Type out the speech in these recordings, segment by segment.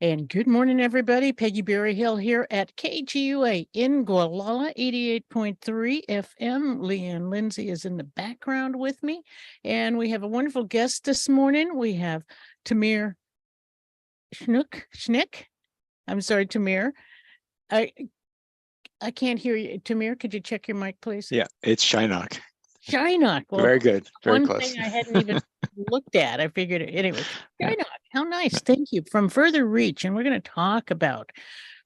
And good morning, everybody. Peggy Berryhill here at KGUA in Gualala, 88.3 FM. Leanne Lindsay is in the background with me. And we have a wonderful guest this morning. We have Tamir Schnick. I'm sorry, Tamir. I can't hear you. Tamir, could you check your mic, please? Yeah, it's Scheinok. Scheinok. Well, very good. Very one close. thing I hadn't even looked at. I figured anyway. Scheinok, how nice. Thank you. From Further Reach. And we're going to talk about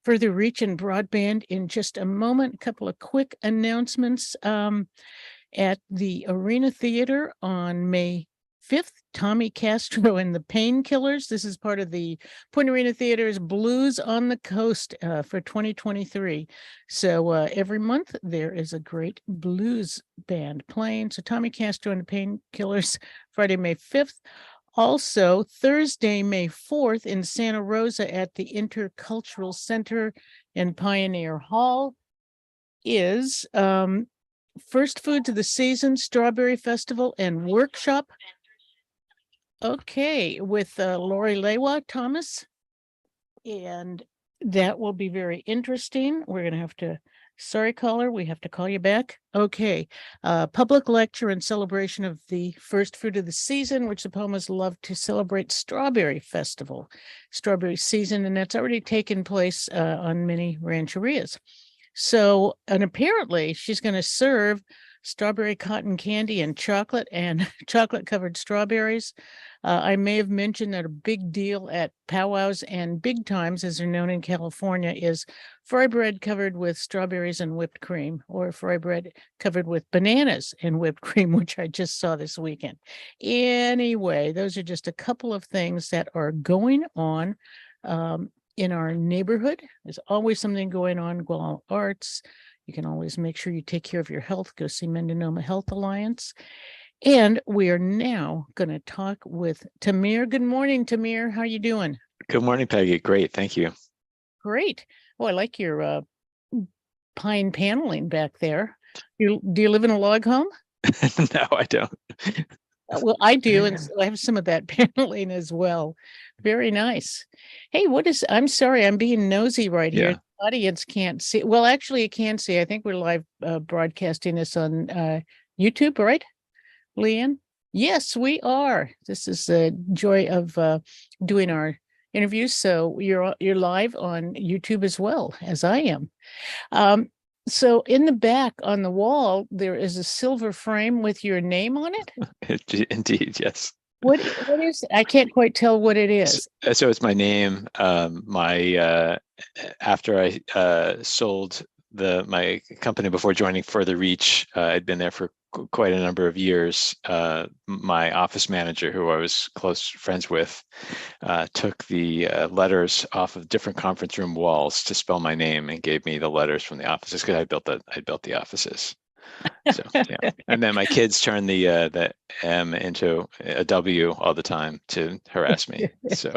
Further Reach and broadband in just a moment. A couple of quick announcements. At the Arena Theater on May 5th, Tommy Castro and the Painkillers. This is part of the Point Arena Theater's Blues on the Coast for 2023. So every month there is a great blues band playing. So Tommy Castro and the Painkillers, Friday, May 5th. Also, Thursday, May 4th in Santa Rosa at the Intercultural Center in Pioneer Hall is First Foods of the Season, Strawberry Festival and Workshop. Okay, with Lori Lewa Thomas. And that will be very interesting. We're going to have to, sorry, caller, we have to call you back. Okay, public lecture and celebration of the First Fruit of the Season, which the Pomas love to celebrate Strawberry Festival, Strawberry Season, and that's already taken place on many rancherias. So, and apparently she's going to serve strawberry cotton candy and chocolate covered strawberries. I may have mentioned that a big deal at powwows and big times, as they're known in California, is fry bread covered with strawberries and whipped cream, or fry bread covered with bananas and whipped cream, which I just saw this weekend. Anyway, those are just a couple of things that are going on in our neighborhood. There's always something going on. Guam Arts. You can always make sure you take care of your health. Go see Mendonoma Health Alliance. And we are now going to talk with Tamir. Good morning, Tamir. How are you doing? Good morning, Peggy. Great. Thank you. Great. Oh, I like your pine paneling back there. Do you live in a log home? No, I don't. Well, I do, and so I have some of that paneling as well. Very nice. Hey, I'm sorry, I'm being nosy right here. The audience can't see. Well, actually, you can see. I think we're live broadcasting this on YouTube, right, Leanne? Yes, we are. This is the joy of doing our interviews. So you're live on YouTube as well, as I am. So in the back on the wall, there is a silver frame with your name on it? Indeed, yes. What is it? I can't quite tell what it is. So it's my name. After I sold my company before joining Further Reach, I'd been there for quite a number of years. My office manager, who I was close friends with, took the letters off of different conference room walls to spell my name and gave me the letters from the offices, because I built the offices. So yeah, and then my kids turn the M into a W all the time to harass me. So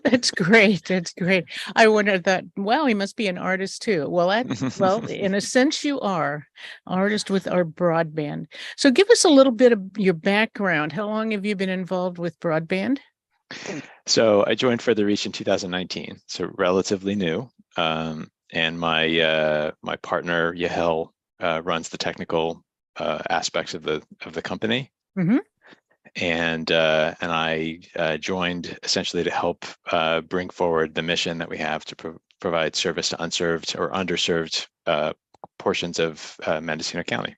that's great. That's great. I wondered that. Wow, he must be an artist too. Well, in a sense, you are artist with our broadband. So, give us a little bit of your background. How long have you been involved with broadband? So I joined Further Reach in 2019, so relatively new. And my partner Yahel runs the technical aspects of the company. Mm-hmm. And I joined essentially to help bring forward the mission that we have to provide service to unserved or underserved portions of Mendocino County.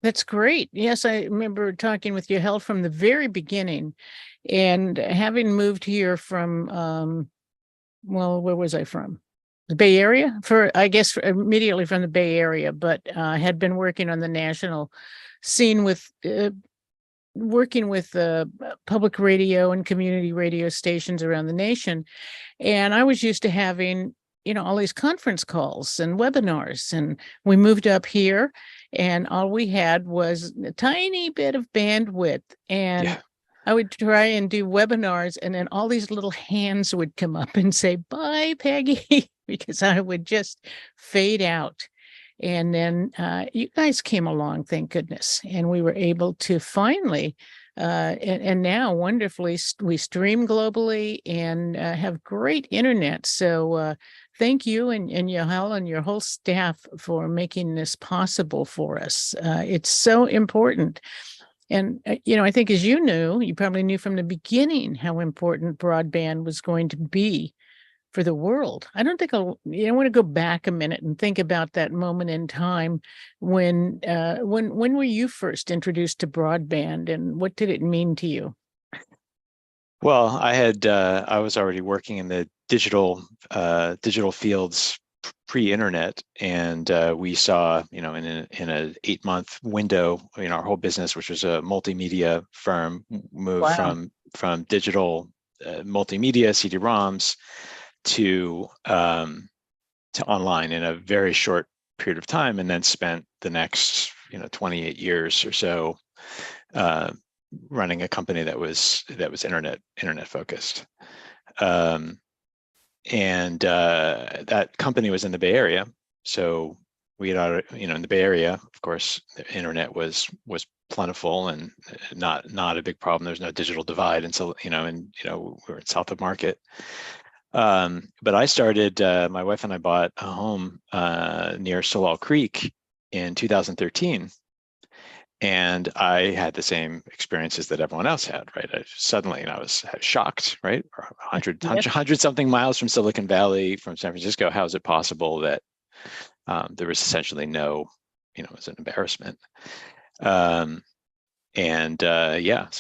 That's great. Yes, I remember talking with Yahel from the very beginning, and having moved here from, where was I from? The Bay Area, immediately from the Bay Area, but had been working on the national scene with working with public radio and community radio stations around the nation. And I was used to having, all these conference calls and webinars. And we moved up here, and all we had was a tiny bit of bandwidth. And Yeah. I would try and do webinars, and then all these little hands would come up and say, "Bye, Peggy," because I would just fade out. And then you guys came along, thank goodness. And we were able to finally, and now wonderfully, we stream globally and have great internet. So thank you and Yohel and your whole staff for making this possible for us. It's so important. And, I think as you probably knew from the beginning how important broadband was going to be for the world. I don't think I want to go back a minute and think about that moment in time when were you first introduced to broadband, and what did it mean to you? Well, I was already working in the digital fields pre-internet, and we saw, in a 8-month window, our whole business, which was a multimedia firm, moved Wow. from digital multimedia CD-ROMs to online in a very short period of time, and then spent the next 28 years or so running a company that was internet focused. And that company was in the Bay Area, so we had, in the Bay Area, of course, the internet was plentiful and not a big problem. There's no digital divide, and so we're in south of Market. But I started, my wife and I bought a home near Solal Creek in 2013. And I had the same experiences that everyone else had, right? I was shocked, right? 100 something miles from Silicon Valley, from San Francisco. How is it possible that there was essentially no, it was an embarrassment. So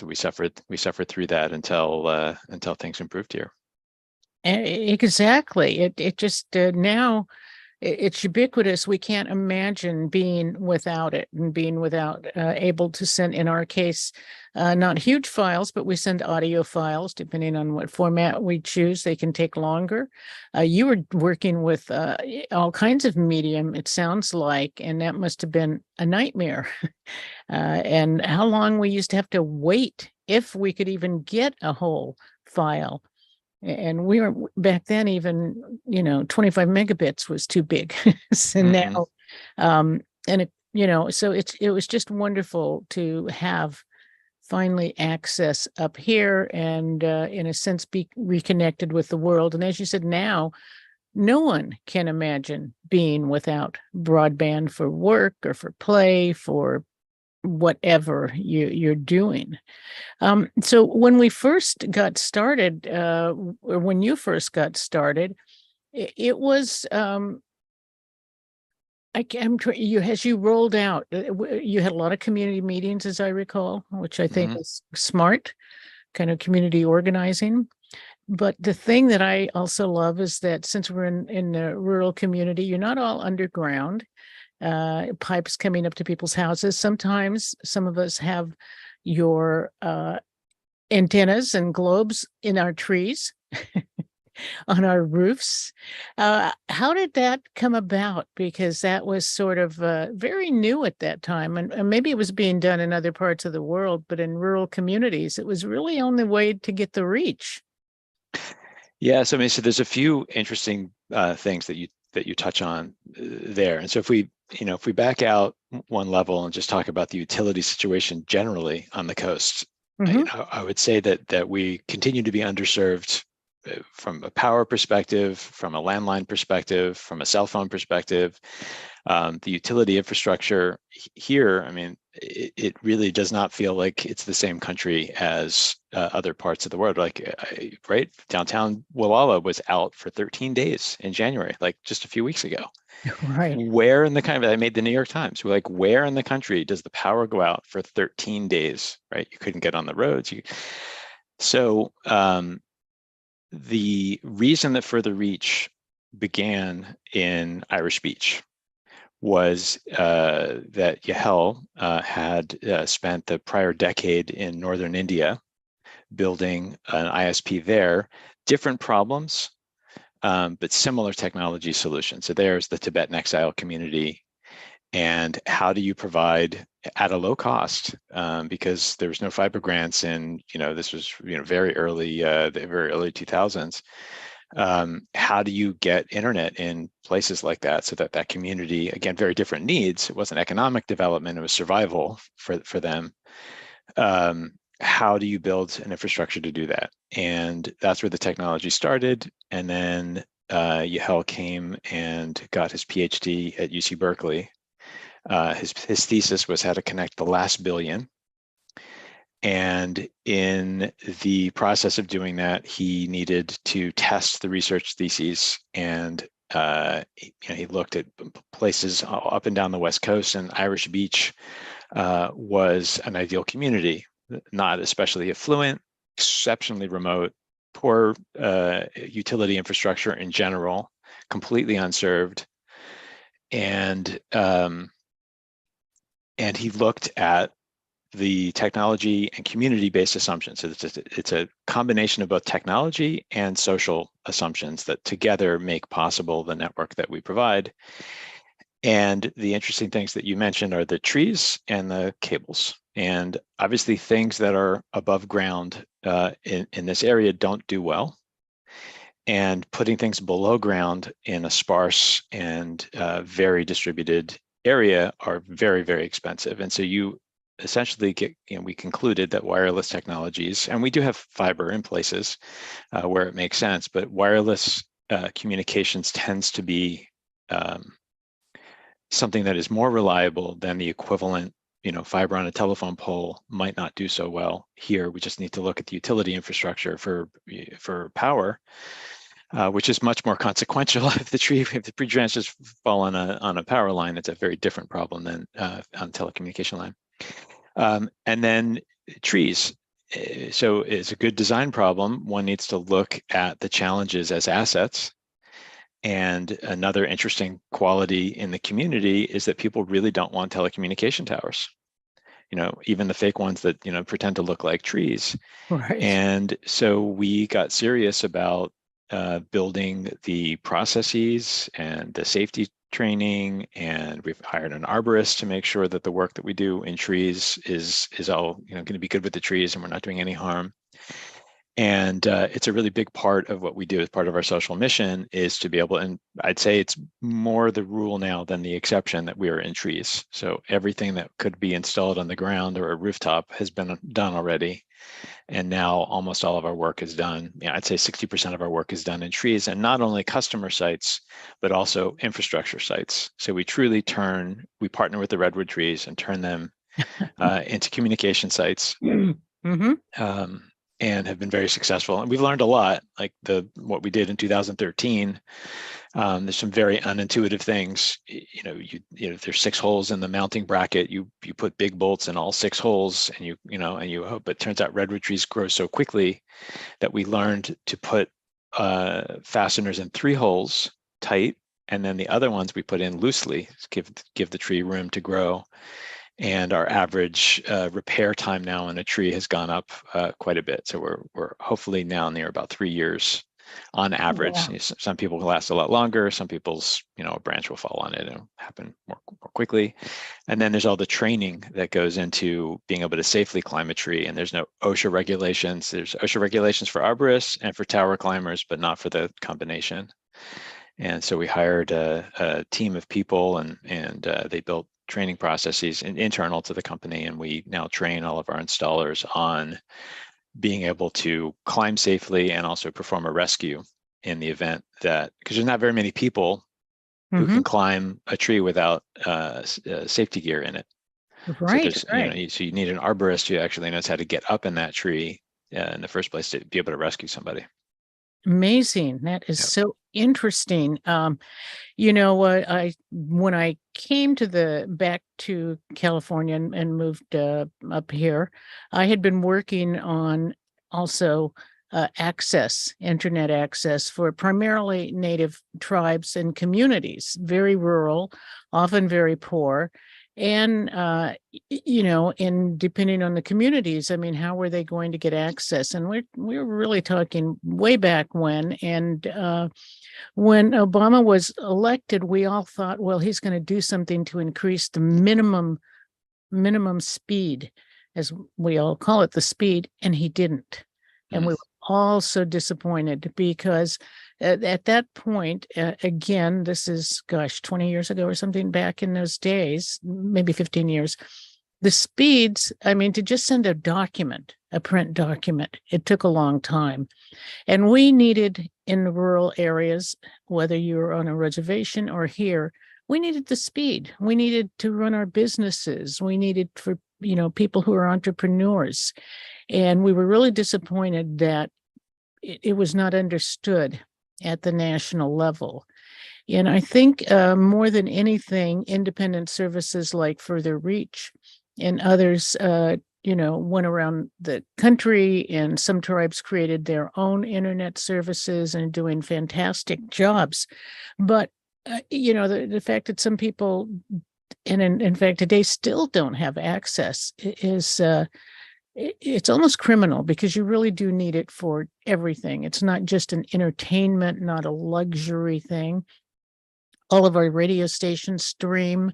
we suffered through that until things improved here. Exactly. It just now it's ubiquitous. We can't imagine being without it, and being without able to send, in our case, not huge files, but we send audio files depending on what format we choose. They can take longer. You were working with all kinds of medium, it sounds like, and that must have been a nightmare. And how long we used to have to wait if we could even get a whole file. And we were back then, even 25 megabits was too big. So now and so it was just wonderful to have finally access up here, and in a sense be reconnected with the world. And as you said, now no one can imagine being without broadband for work or for play, for whatever you're doing. So when we first got started, or when you first got started, it was as you rolled out, you had a lot of community meetings, as I recall, which I think is smart, kind of community organizing. But the thing that I also love is that since we're in a rural community, you're not all underground. Pipes coming up to people's houses. Sometimes some of us have your antennas and globes in our trees, on our roofs. How did that come about? Because that was sort of very new at that time, and maybe it was being done in other parts of the world, but in rural communities, it was really only way to get the reach. Yeah, so so there's a few interesting things that you touch on there. And so if we back out one level and just talk about the utility situation generally on the coast, I would say that we continue to be underserved from a power perspective, from a landline perspective, from a cell phone perspective. The utility infrastructure here, it really does not feel like it's the same country as other parts of the world. Right? Downtown Walla was out for 13 days in January, like just a few weeks ago. Right. Where in the country, I made the New York Times, we're like, where in the country does the power go out for 13 days, right? You couldn't get on the roads. So the reason that Further Reach began in Irish Beach was that Yahel had spent the prior decade in northern India building an ISP there, different problems, but similar technology solutions. So there's the Tibetan exile community. And how do you provide at a low cost? Because there was no fiber grants, and this was very early, the very early 2000s. How do you get internet in places like that so that that community, again, very different needs. It wasn't economic development; it was survival for them. How do you build an infrastructure to do that? And that's where the technology started. And then Yahel came and got his PhD at UC Berkeley. His thesis was how to connect the last billion. And in the process of doing that, he needed to test the research theses, and he looked at places up and down the West Coast, and Irish Beach was an ideal community, not especially affluent, exceptionally remote, poor utility infrastructure in general, completely unserved, and he looked at the technology and community-based assumptions. So it's a combination of both technology and social assumptions that together make possible the network that we provide. And the interesting things that you mentioned are the trees and the cables. And obviously things that are above ground in this area don't do well. And putting things below ground in a sparse and very distributed area are very, very expensive. And so you essentially we concluded that wireless technologies, and we do have fiber in places where it makes sense, but wireless communications tends to be something that is more reliable than the equivalent, fiber on a telephone pole might not do so well. Here, we just need to look at the utility infrastructure for power, which is much more consequential. If the tree branches fall on a power line, it's a very different problem than on a telecommunication line. And then trees. So it's a good design problem. One needs to look at the challenges as assets. And another interesting quality in the community is that people really don't want telecommunication towers. Even the fake ones that, pretend to look like trees. Right. And so we got serious about building the processes and the safety training, and we've hired an arborist to make sure that the work that we do in trees is all going to be good with the trees, and we're not doing any harm. And it's a really big part of what we do as part of our social mission is to be able, and I'd say it's more the rule now than the exception, that we are in trees. So everything that could be installed on the ground or a rooftop has been done already. And now almost all of our work is done. I'd say 60% of our work is done in trees, and not only customer sites, but also infrastructure sites. So we partner with the redwood trees and turn them into communication sites. Mm-hmm. And have been very successful. And we've learned a lot, like what we did in 2013. There's some very unintuitive things. There's 6 holes in the mounting bracket. You put big bolts in all 6 holes, and you hope. But it turns out redwood trees grow so quickly that we learned to put fasteners in 3 holes tight, and then the other ones we put in loosely, give the tree room to grow. And our average repair time now in a tree has gone up quite a bit. So we're hopefully now near about 3 years on average. Yeah. Some people can last a lot longer. Some people's, a branch will fall on it and happen more quickly. And then there's all the training that goes into being able to safely climb a tree. And there's no OSHA regulations. There's OSHA regulations for arborists and for tower climbers, but not for the combination. And so we hired a team of people, and they built training processes internal to the company, and we now train all of our installers on being able to climb safely and also perform a rescue in the event that, because there's not very many people who can climb a tree without safety gear in it. Right. So Right. so you need an arborist who actually knows how to get up in that tree in the first place to be able to rescue somebody. Amazing. That is Yep. so interesting. You know what? When I came back to California and moved up here, I had been working on also internet access for primarily native tribes and communities, very rural, often very poor. And, in depending on the communities, I mean, how were they going to get access? And we're really talking way back when. And when Obama was elected, we all thought, well, he's going to do something to increase the minimum speed, as we all call it, the speed, and he didn't. And we were all so disappointed because at that point, again, this is, 20 years ago or something, back in those days, maybe 15 years, the speeds, I mean, to just send a print document, it took a long time. And we needed, in the rural areas, whether you were on a reservation or here, we needed the speed. We needed to run our businesses. We needed for, people who are entrepreneurs. And we were really disappointed that it was not understood at the national level. And I think more than anything, independent services like Further Reach and others, went around the country, and some tribes created their own internet services and doing fantastic jobs. But, the fact that some people, and in fact, today still don't have access is, it's almost criminal, because you really do need it for everything. It's not just an entertainment, not a luxury thing. All of our radio stations stream,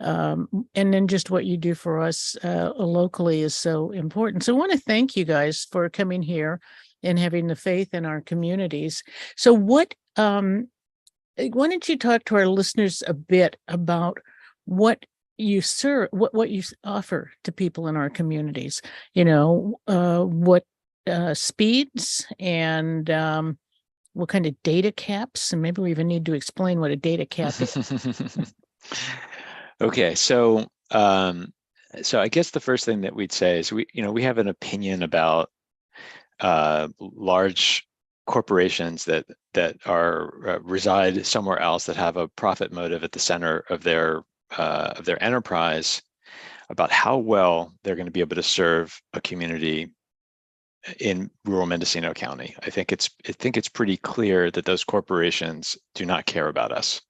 and then just what you do for us locally is so important. So I want to thank you guys for coming here and having the faith in our communities. So why don't you talk to our listeners a bit about what you serve, what you offer to people in our communities, what speeds and what kind of data caps, and maybe we even need to explain what a data cap is. Okay, so I guess the first thing that we'd say is we have an opinion about large corporations that are reside somewhere else, that have a profit motive at the center of their enterprise, about how well they're going to be able to serve a community in rural Mendocino County. I think it's pretty clear that those corporations do not care about us.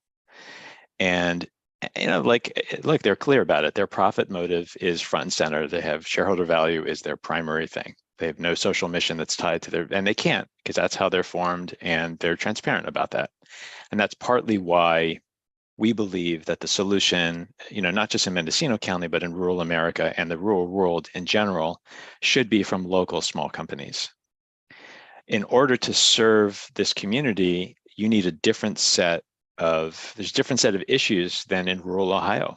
And they're clear about it. Their profit motive is front and center. They have shareholder value is their primary thing. They have no social mission that's tied to and they can't, because that's how they're formed, and they're transparent about that. And that's partly why we believe that the solution, not just in Mendocino County, but in rural America and the rural world in general, should be from local small companies. In order to serve this community, you need a different set of issues than in rural Ohio.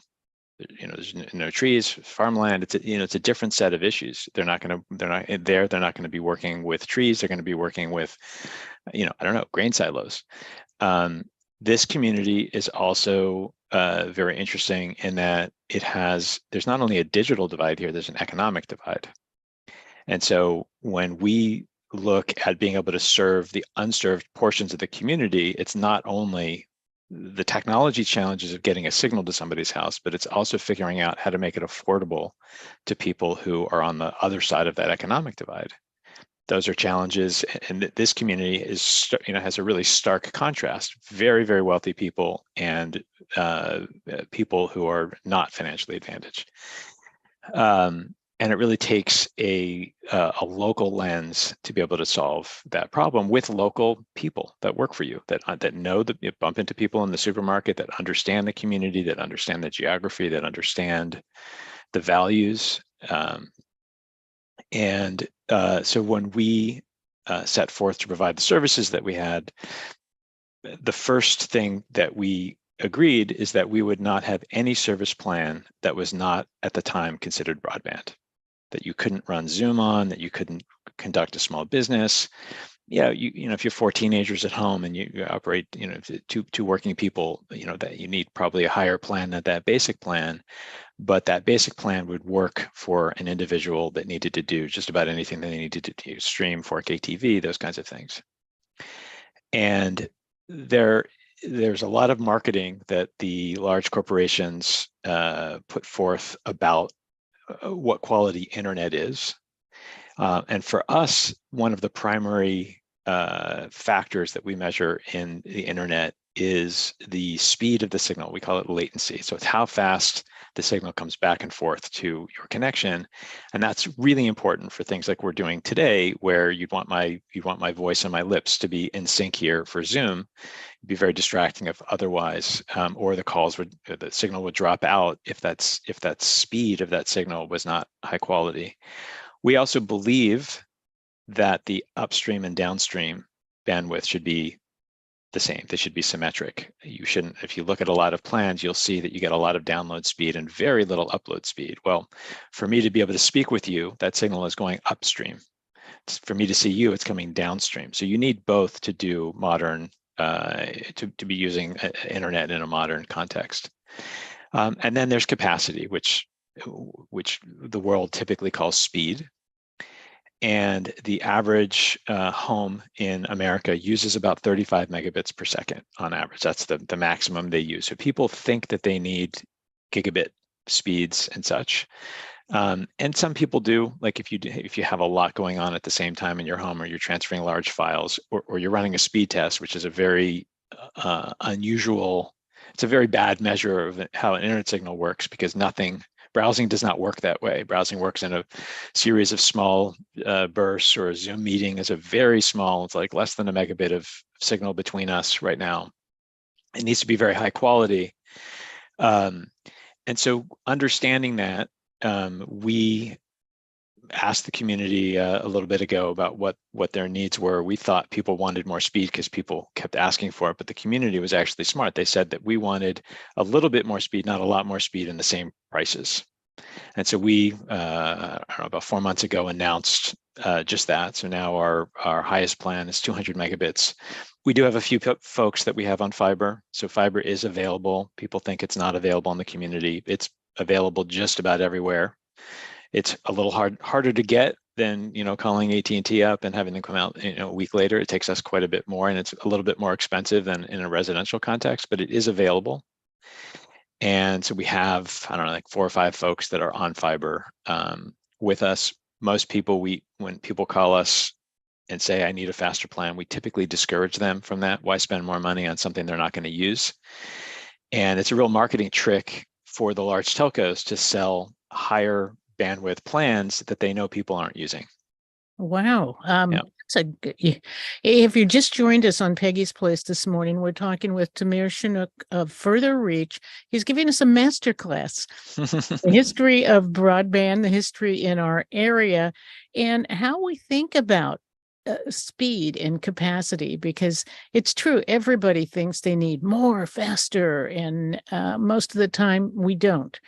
There's no trees, farmland. It's a different set of issues. They're not going to be working with trees. They're going to be working with, grain silos. This community is also very interesting in that there's not only a digital divide here, there's an economic divide. And so when we look at being able to serve the unserved portions of the community, it's not only the technology challenges of getting a signal to somebody's house, but it's also figuring out how to make it affordable to people who are on the other side of that economic divide. Those are challenges, and this community has a really stark contrast: very, very wealthy people and people who are not financially advantaged. And it really takes a local lens to be able to solve that problem with local people that work for you, that know that you bump into people in the supermarket, that understand the community, that understand the geography, that understand the values. So when we set forth to provide the services that we had, the first thing that we agreed is that we would not have any service plan that was not at the time considered broadband, that you couldn't run Zoom on, that you couldn't conduct a small business. Yeah, if you have 4 teenagers at home and you operate, two working people, that you need probably a higher plan than that basic plan. But that basic plan would work for an individual that needed to do just about anything that they needed to do: stream, 4K TV, those kinds of things. And there's a lot of marketing that the large corporations put forth about what quality internet is. And for us, one of the primary factors that we measure in the internet is the speed of the signal. We call it latency. So it's how fast the signal comes back and forth to your connection. And that's really important for things like we're doing today, where you'd want my voice and my lips to be in sync here for Zoom. It'd be very distracting if otherwise, or the signal would drop out if that speed of that signal was not high quality. We also believe that the upstream and downstream bandwidth should be the same. They should be symmetric. You shouldn't, if you look at a lot of plans, you'll see that you get a lot of download speed and very little upload speed. Well, for me to be able to speak with you, that signal is going upstream. For me to see you, it's coming downstream. So you need both to do modern, to be using internet in a modern context. And then there's capacity, which the world typically calls speed. And the average home in America uses about 35 megabits per second on average. That's the maximum they use. So people think that they need gigabit speeds and such. And some people do, like if you have a lot going on at the same time in your home, or you're transferring large files, or you're running a speed test, which is a very unusual, it's a very bad measure of how an internet signal works, because browsing does not work that way. Browsing works in a series of small bursts, or a Zoom meeting is a very small, it's like less than a megabit of signal between us right now. It needs to be very high quality. And so understanding that, we asked the community a little bit ago about what their needs were. We thought people wanted more speed because people kept asking for it, but the community was actually smart. They said that we wanted a little bit more speed, not a lot more speed, in the same prices. And so we, I don't know, about 4 months ago announced just that. So now our highest plan is 200 megabits. We do have a few folks that we have on fiber. So fiber is available. People think it's not available in the community. It's available just about everywhere. It's a little harder to get than, calling AT&T up and having them come out, a week later. It takes us quite a bit more, and it's a little bit more expensive than in a residential context, but it is available. And so we have, I don't know, like 4 or 5 folks that are on fiber with us. Most people, when people call us and say, I need a faster plan, we typically discourage them from that. Why spend more money on something they're not going to use? And it's a real marketing trick for the large telcos to sell higher bandwidth plans that they know people aren't using. Wow. Yeah. If you just joined us on Peggy's Place this morning, we're talking with Tamir Scheinok of Further Reach. He's giving us a master class, the history of broadband, the history in our area, and how we think about speed and capacity, because it's true, everybody thinks they need more, faster, and most of the time we don't.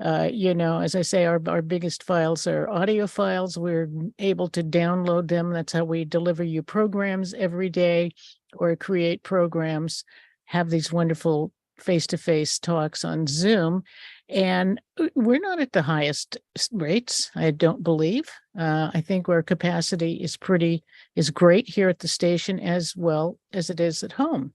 As I say, our biggest files are audio files. We're able to download them. That's how we deliver you programs every day, or create programs, have these wonderful face-to-face talks on Zoom. And we're not at the highest rates, I don't believe. I think our capacity is great here at the station, as well as it is at home.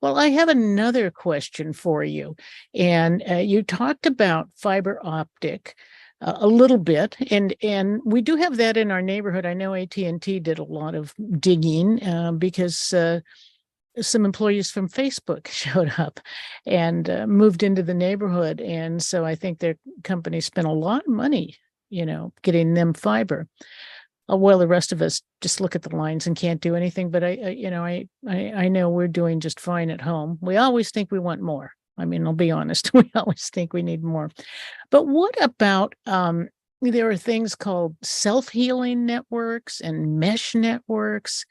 Well, I have another question for you. And you talked about fiber optic a little bit, and we do have that in our neighborhood. I know AT&T did a lot of digging because some employees from Facebook showed up and moved into the neighborhood. And so I think their company spent a lot of money, getting them fiber. Well, the rest of us just look at the lines and can't do anything. But I know we're doing just fine at home. We always think we want more. I mean, I'll be honest, we always think we need more. But what about, there are things called self-healing networks and mesh networks.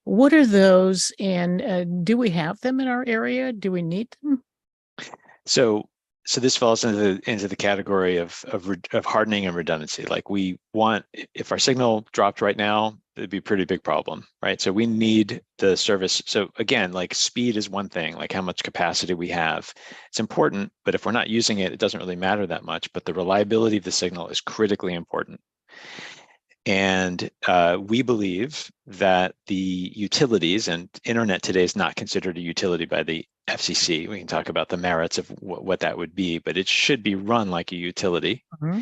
What are those, and do we have them in our area? Do we need them? So this falls into the category of hardening and redundancy. Like, we want, if our signal dropped right now, it'd be a pretty big problem, right? So we need the service. So again, like, speed is one thing, like how much capacity we have. It's important, but if we're not using it, it doesn't really matter that much. But the reliability of the signal is critically important. And we believe that the utilities, and internet today is not considered a utility by the FCC. We can talk about the merits of what that would be, but it should be run like a utility. Mm-hmm.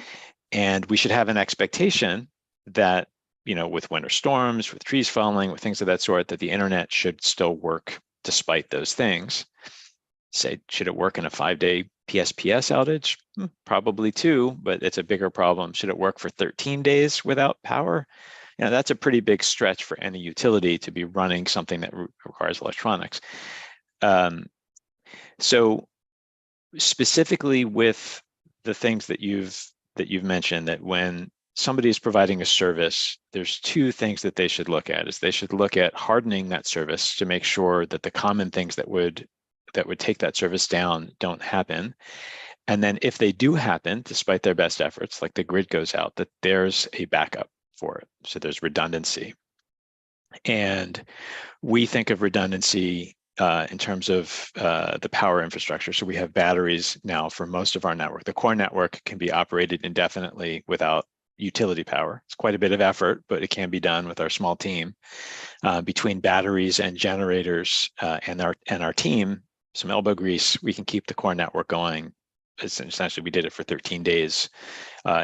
And we should have an expectation that with winter storms, with trees falling, with things of that sort, that the internet should still work despite those things. Say, should it work in a 5-day PSPS outage? Probably too, but it's a bigger problem. Should it work for 13 days without power? That's a pretty big stretch for any utility to be running something that requires electronics. So specifically with the things that you've mentioned, that when somebody is providing a service, there's two things that they should look at. Is they should look at hardening that service to make sure that the common things that would take that service down don't happen. And then if they do happen, despite their best efforts, like the grid goes out, that there's a backup for it. So there's redundancy. And we think of redundancy in terms of the power infrastructure. So we have batteries now for most of our network. The core network can be operated indefinitely without utility power. It's quite a bit of effort, but it can be done with our small team. Between batteries and generators and our team, some elbow grease, we can keep the core network going. Essentially, we did it for 13 days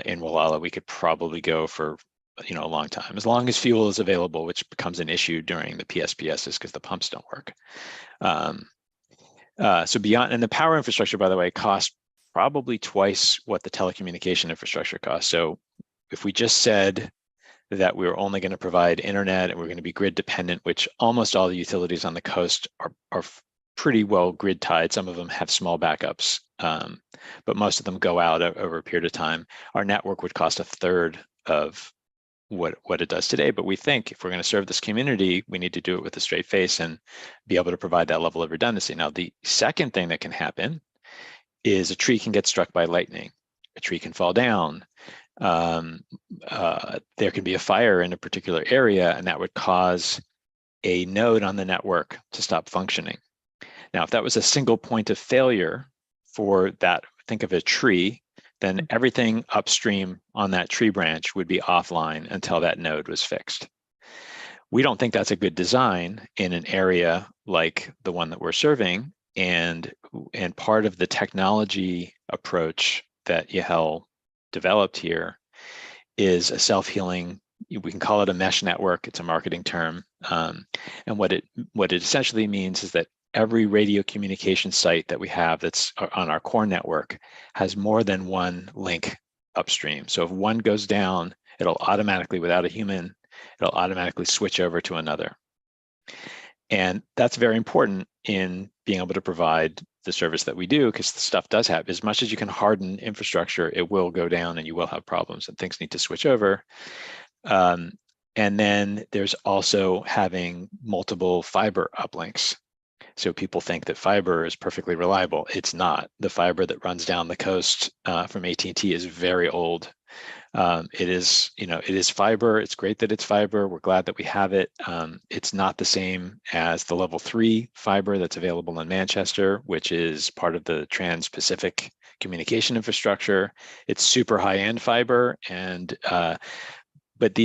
in Wallala. We could probably go for a long time, as long as fuel is available, which becomes an issue during the PSPSs because the pumps don't work. So beyond, and the power infrastructure, by the way, costs probably twice what the telecommunication infrastructure costs. So if we just said that we were only going to provide internet and we're going to be grid dependent, which almost all the utilities on the coast are pretty well grid tied. Some of them have small backups, but most of them go out over a period of time. Our network would cost a third of what it does today. But we think if we're going to serve this community, we need to do it with a straight face and be able to provide that level of redundancy. Now, the second thing that can happen is a tree can get struck by lightning. A tree can fall down. There can be a fire in a particular area, and that would cause a node on the network to stop functioning. Now, if that was a single point of failure for that, think of a tree, then everything upstream on that tree branch would be offline until that node was fixed. We don't think that's a good design in an area like the one that we're serving, and part of the technology approach that Yahel developed here is a self-healing, we can call it a mesh network, it's a marketing term, and what it essentially means is that every radio communication site that we have that's on our core network has more than one link upstream. So if one goes down, it'll automatically, without a human, it'll automatically switch over to another. And that's very important in being able to provide the service that we do, because the stuff does have, as much as you can harden infrastructure, it will go down and you will have problems and things need to switch over. And then there's also having multiple fiber uplinks. So people think that fiber is perfectly reliable. It's not. The fiber that runs down the coast from AT&T is very old. It is fiber. It's great that it's fiber. We're glad that we have it. It's not the same as the level 3 fiber that's available in Manchester, which is part of the Trans-Pacific communication infrastructure. It's super high-end fiber, and but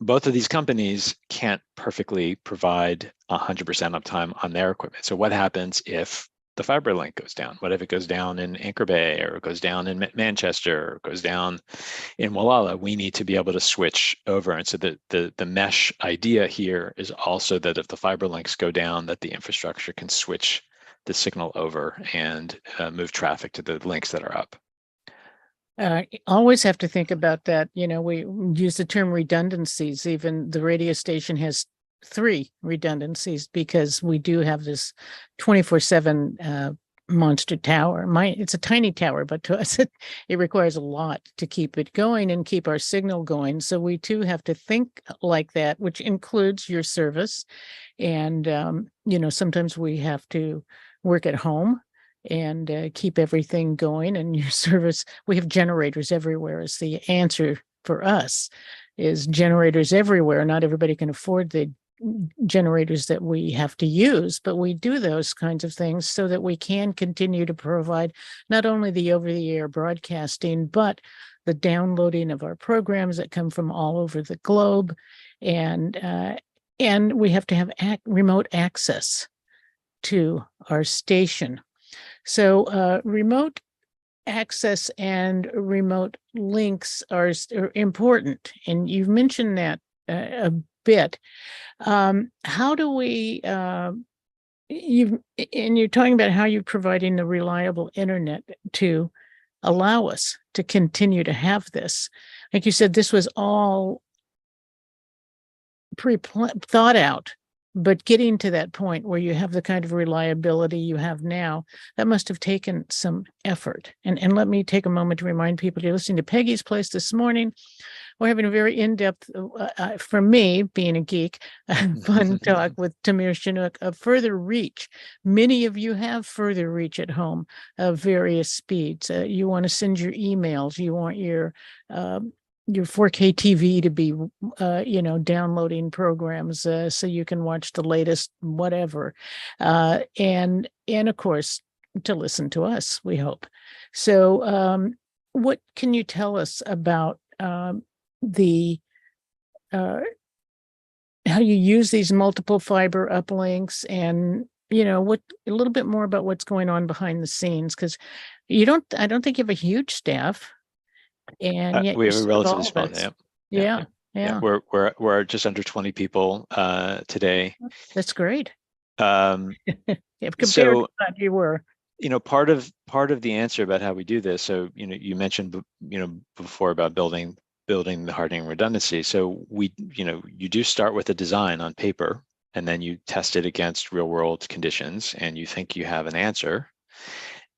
both of these companies can't perfectly provide 100% uptime on their equipment. So what happens if the fiber link goes down? What if it goes down in Anchor Bay, or it goes down in Manchester, or it goes down in Wallala? We need to be able to switch over. And so the mesh idea here is also that if the fiber links go down, that the infrastructure can switch the signal over and move traffic to the links that are up. Always have to think about that. We use the term redundancies. Even the radio station has 3 redundancies because we do have this 24/7 monster tower. It's a tiny tower, but to us, it requires a lot to keep it going and keep our signal going. So we too have to think like that, which includes your service. And, sometimes we have to work at home and keep everything going. And your service, we have generators everywhere is the answer for us, is generators everywhere. Not everybody can afford the generators that we have to use, but we do those kinds of things so that we can continue to provide not only the over-the-air broadcasting, but the downloading of our programs that come from all over the globe. And we have to have remote access to our station. So remote access and remote links are important. And you've mentioned that a bit. How do we, you're talking about how you're providing the reliable internet to allow us to continue to have this. Like you said, this was all thought out, but getting to that point where you have the kind of reliability you have now, that must have taken some effort. And let me take a moment to remind people, you're listening to Peggy's Place this morning. We're having a very in-depth, for me, being a geek, fun talk with Tamir Scheinok of Further Reach. Many of you have Further Reach at home of various speeds. You want to send your emails. You want your 4K TV to be, downloading programs so you can watch the latest whatever, and of course to listen to us. We hope so. What can you tell us about the how you use these multiple fiber uplinks, and what a little bit more about what's going on behind the scenes, because I don't think you have a huge staff, and yet We you have a serve relatively all of small, us. yeah. Yeah, We're just under 20 people today. that's great. Um, If compared so to what you were. part of the answer about how we do this. So you mentioned before about building the hardening redundancy. So you do start with a design on paper, and then you test it against real world conditions, and you think you have an answer.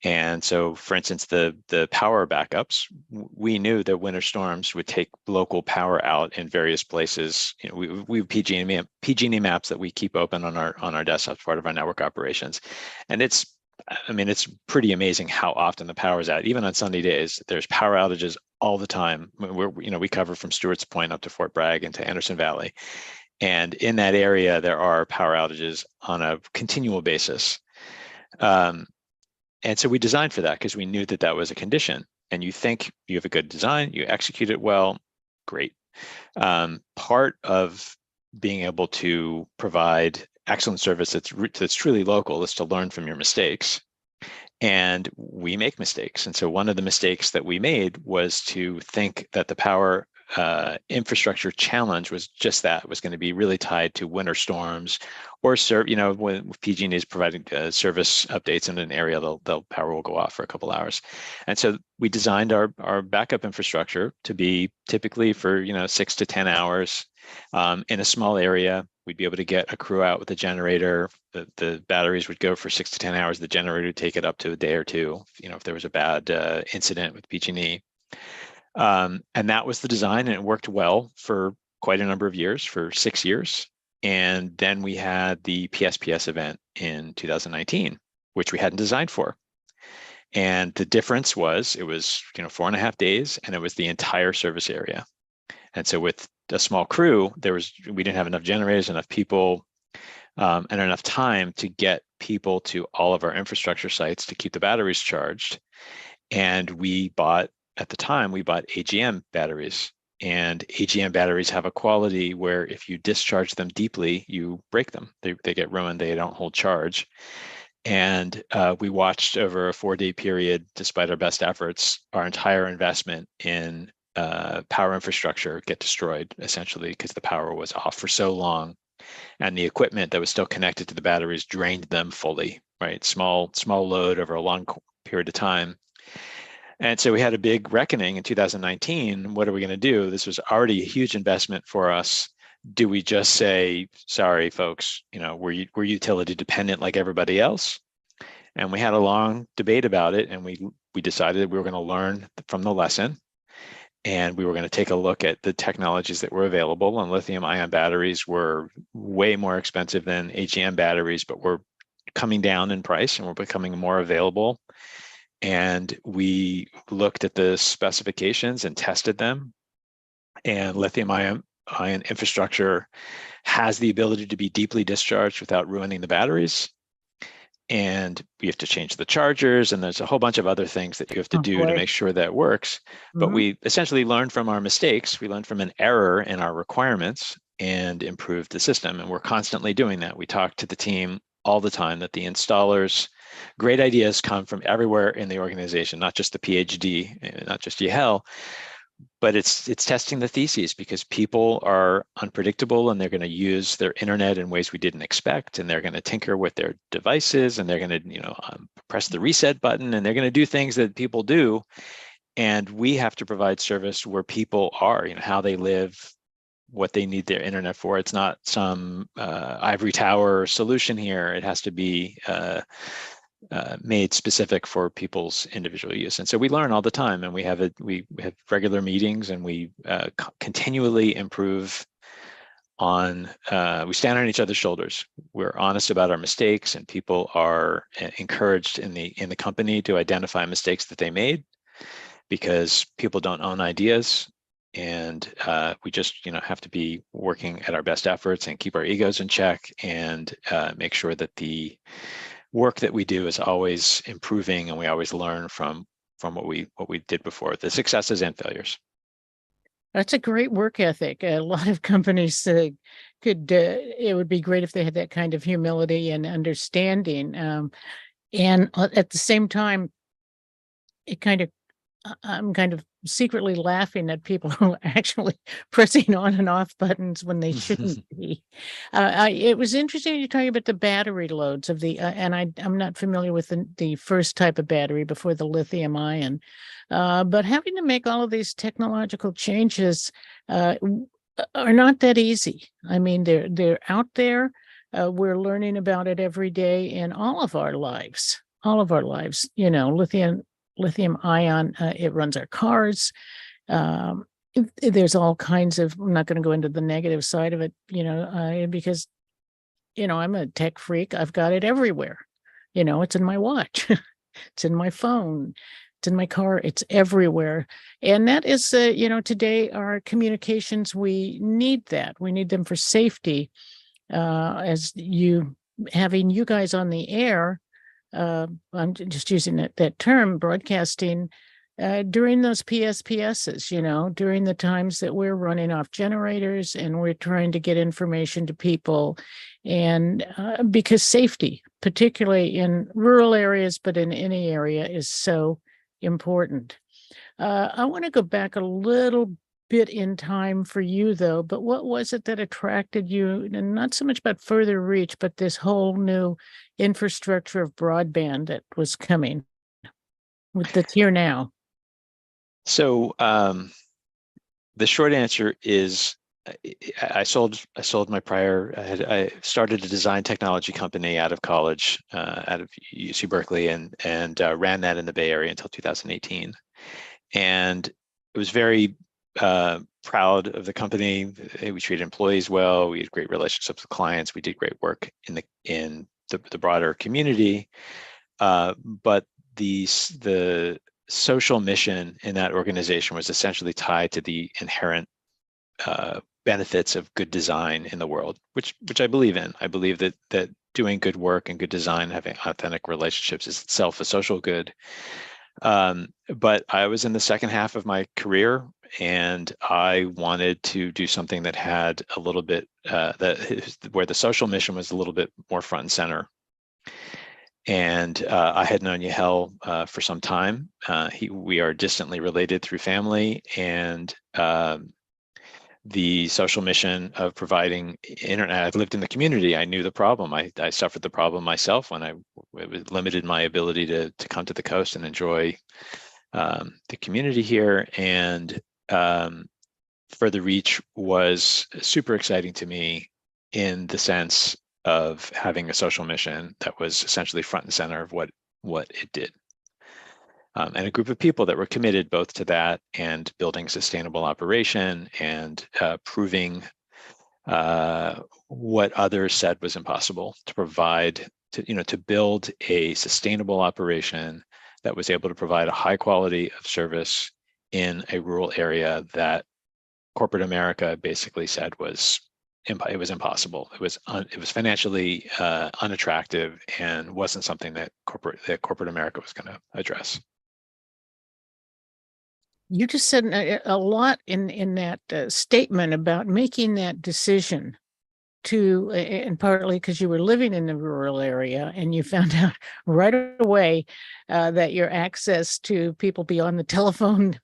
And so, for instance, the power backups, we knew that winter storms would take local power out in various places. We have PG&E maps that we keep open on our desktops, part of our network operations, and it's pretty amazing how often the power is out. Even on sunny days, there's power outages all the time. We cover from Stewart's Point up to Fort Bragg and to Anderson Valley, and in that area there are power outages on a continual basis. And so we designed for that because we knew that was a condition. And you think you have a good design, you execute it well, great. Part of being able to provide excellent service that's truly local is to learn from your mistakes. And we make mistakes. And so one of the mistakes that we made was to think that the power infrastructure challenge was just that. It was going to be really tied to winter storms, or when PG&E is providing service updates in an area, the power will go off for a couple hours. And so we designed our backup infrastructure to be typically for 6 to 10 hours in a small area. We'd be able to get a crew out with a generator. The batteries would go for 6 to 10 hours. The generator would take it up to a day or two, if there was a bad incident with PG&E. And that was the design, and it worked well for quite a number of years, for 6 years. And then we had the PSPS event in 2019, which we hadn't designed for. And the difference was it was 4.5 days, and it was the entire service area. And so with a small crew, we didn't have enough generators, enough people, and enough time to get people to all of our infrastructure sites to keep the batteries charged. And at the time, we bought AGM batteries, and AGM batteries have a quality where if you discharge them deeply, you break them. They get ruined. They don't hold charge. And we watched over a 4-day period, despite our best efforts, our entire investment in power infrastructure get destroyed, essentially, because the power was off for so long. And the equipment that was still connected to the batteries drained them fully, right? Small load over a long period of time. And so we had a big reckoning in 2019. What are we going to do? This was already a huge investment for us. Do we just say, sorry, folks, we're utility dependent like everybody else? And we had a long debate about it, and we decided we were going to learn from the lesson, and we were going to take a look at the technologies that were available. And lithium-ion batteries were way more expensive than AGM batteries, but were coming down in price and were becoming more available. And we looked at the specifications and tested them. And lithium-ion infrastructure has the ability to be deeply discharged without ruining the batteries. And we have to change the chargers, and there's a whole bunch of other things that you have to do to make sure that works. But we essentially learned from our mistakes. We learned from an error in our requirements and improved the system. And we're constantly doing that. We talk to the team all the time that the installers, great ideas come from everywhere in the organization, not just the PhD, not just Yale. but it's testing the theses, because people are unpredictable, and they're going to use their internet in ways we didn't expect, and they're going to tinker with their devices, and they're going to press the reset button, and they're going to do things that people do, and we have to provide service where people are, how they live, what they need their internet for. It's not some ivory tower solution here. It has to be made specific for people's individual use. And so we learn all the time, and we have regular meetings, and we continually improve on, we stand on each other's shoulders. We're honest about our mistakes, and people are encouraged in the company to identify mistakes that they made, because people don't own ideas. And we just have to be working at our best efforts and keep our egos in check, and make sure that the work that we do is always improving, and we always learn from what we did before, the successes and failures. That's a great work ethic. A lot of companies it would be great if they had that kind of humility and understanding. And at the same time, I'm kind of secretly laughing at people who are actually pressing on and off buttons when they shouldn't be. It was interesting you talking about the battery loads of and I'm not familiar with the first type of battery before the lithium ion, but having to make all of these technological changes are not that easy. I mean, they're out there. We're learning about it every day in all of our lives. Lithium ion, it runs our cars. There's all kinds of, I'm not going to go into the negative side of it, because, I'm a tech freak. I've got it everywhere. It's in my watch, it's in my phone, it's in my car, it's everywhere. And that is, today our communications, we need that. We need them for safety. Having you guys on the air, I'm just using that term, broadcasting, during those PSPSs, during the times that we're running off generators and we're trying to get information to people. And because safety, particularly in rural areas, but in any area, is so important. I want to go back a little bit in time for you, though. But what was it that attracted you? And not so much about further reach, but this whole new infrastructure of broadband that was coming that's here now. So the short answer is, I sold my prior. I started a design technology company out of college, out of UC Berkeley, and ran that in the Bay Area until 2018. And it was very proud of the company. We treated employees well. We had great relationships with clients. We did great work in the broader community. But the social mission in that organization was essentially tied to the inherent benefits of good design in the world, which I believe in. I believe that doing good work and good design, having authentic relationships, is itself a social good. But I was in the second half of my career, and I wanted to do something that had a little bit where the social mission was a little bit more front and center. And I had known Yahel for some time. We are distantly related through family, and the social mission of providing internet. I've lived in the community. I knew the problem. I suffered the problem myself when it limited my ability to come to the coast and enjoy the community here. And Further Reach was super exciting to me in the sense of having a social mission that was essentially front and center of what it did. And a group of people that were committed both to that and building sustainable operation and proving what others said was impossible, to provide, to build a sustainable operation that was able to provide a high quality of service in a rural area that corporate America basically said it was impossible. It was financially unattractive and wasn't something that corporate America was going to address. You just said a lot in that statement about making that decision to, and partly because you were living in the rural area and you found out right away that your access to people beyond the telephone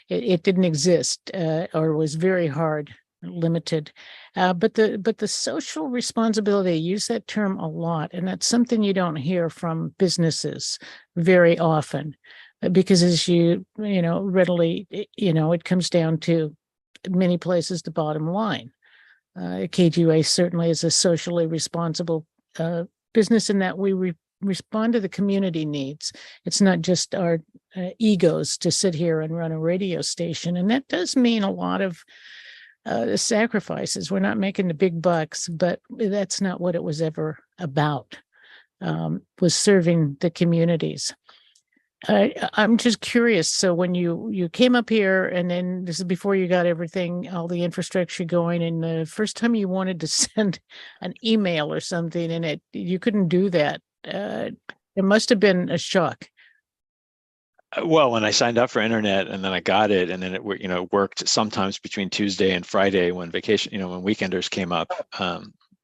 it didn't exist, or was very hard, limited. But the social responsibility, I use that term a lot, and that's something you don't hear from businesses very often, because as readily, it comes down to many places the bottom line. KGUA certainly is a socially responsible business in that we respond to the community needs. It's not just our egos to sit here and run a radio station. And that does mean a lot of sacrifices. We're not making the big bucks, but that's not what it was ever about, was serving the communities. I'm just curious. So when you came up here, and then this is before you got everything, all the infrastructure going, and the first time you wanted to send an email or something, and you couldn't do that. It must have been a shock. Well, when I signed up for internet and then I got it, and then it worked sometimes between Tuesday and Friday when vacation, when weekenders came up,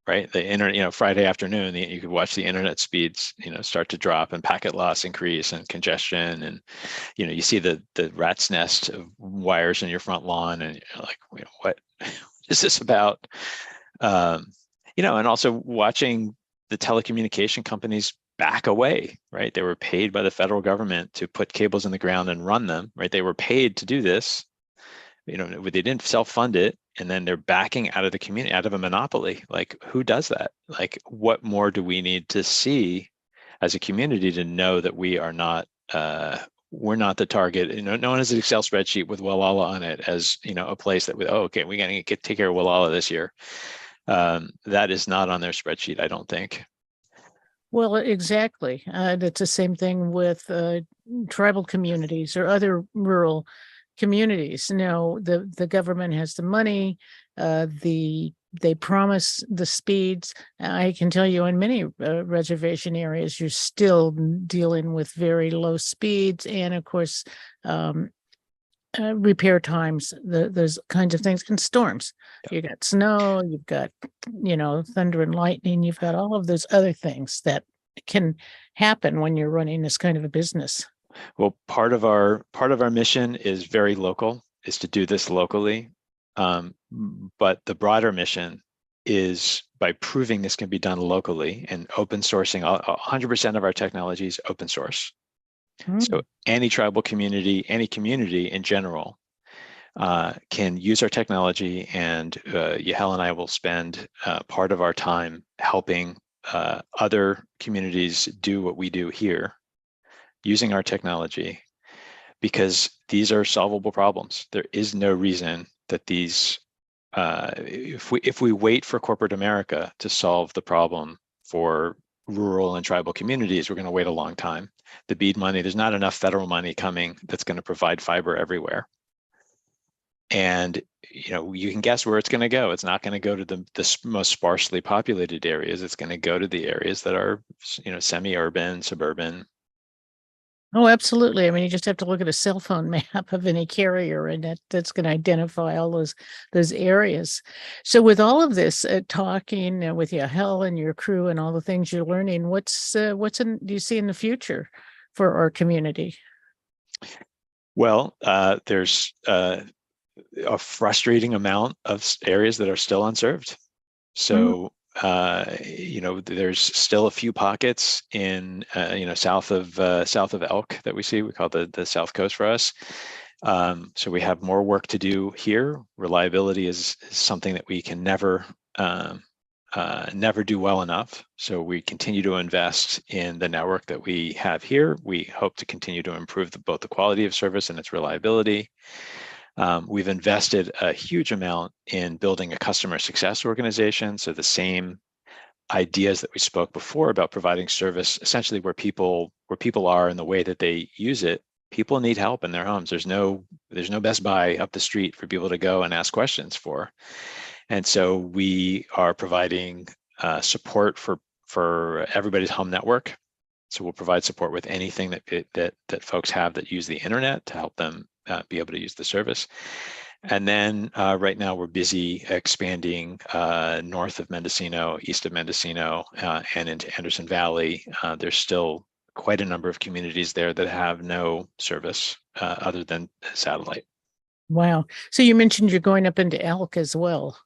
right? The internet, Friday afternoon, you could watch the internet speeds, start to drop and packet loss increase and congestion. And, you see the rat's nest of wires in your front lawn, and you're like, what is this about? And also watching the telecommunication companies back away, right? They were paid by the federal government to put cables in the ground and run them, right? They were paid to do this. They didn't self-fund it, and then they're backing out of the community, out of a monopoly. Like, who does that? Like, what more do we need to see as a community to know that we are not, we're not the target? No one has an Excel spreadsheet with Wallala on it as, a place that okay, we got to take care of Wallala this year. That is not on their spreadsheet, I don't think. Well, exactly. That's the same thing with tribal communities or other rural communities. The government has the money, they promise the speeds. I can tell you in many reservation areas, you're still dealing with very low speeds. And of course, repair times, those kinds of things, and storms. You got snow, you've got, thunder and lightning, you've got all of those other things that can happen when you're running this kind of a business. Well, part of our mission is very local, is to do this locally. But the broader mission is by proving this can be done locally and open sourcing. 100% of our technology is open source. So any tribal community, any community in general, can use our technology, and Yahel and I will spend part of our time helping other communities do what we do here, using our technology, because these are solvable problems. There is no reason that these, if we wait for corporate America to solve the problem for rural and tribal communities, we're going to wait a long time. The BEAD money, there's not enough federal money coming that's going to provide fiber everywhere. And you can guess where it's going to go. It's not going to go to the most sparsely populated areas. It's going to go to the areas that are, semi-urban, suburban. Oh, absolutely. I mean, you just have to look at a cell phone map of any carrier, and that's going to identify all those areas. So with all of this talking with Yahel and your crew and all the things you're learning, do you see in the future for our community? Well, there's a frustrating amount of areas that are still unserved. So, there's still a few pockets in, south of Elk that we see. We call the South Coast for us. So we have more work to do here. Reliability is something that we can never do well enough. So we continue to invest in the network that we have here. We hope to continue to improve both the quality of service and its reliability. We've invested a huge amount in building a customer success organization. So the same ideas that we spoke before about providing service, essentially where people are and the way that they use it, people need help in their homes. There's no Best Buy up the street for people to go and ask questions for. And so we are providing support for everybody's home network. So we'll provide support with anything that folks have that use the internet to help them be able to use the service. And then right now we're busy expanding north of Mendocino, east of Mendocino, and into Anderson Valley. There's still quite a number of communities there that have no service other than satellite. Wow. So you mentioned you're going up into Elk as well.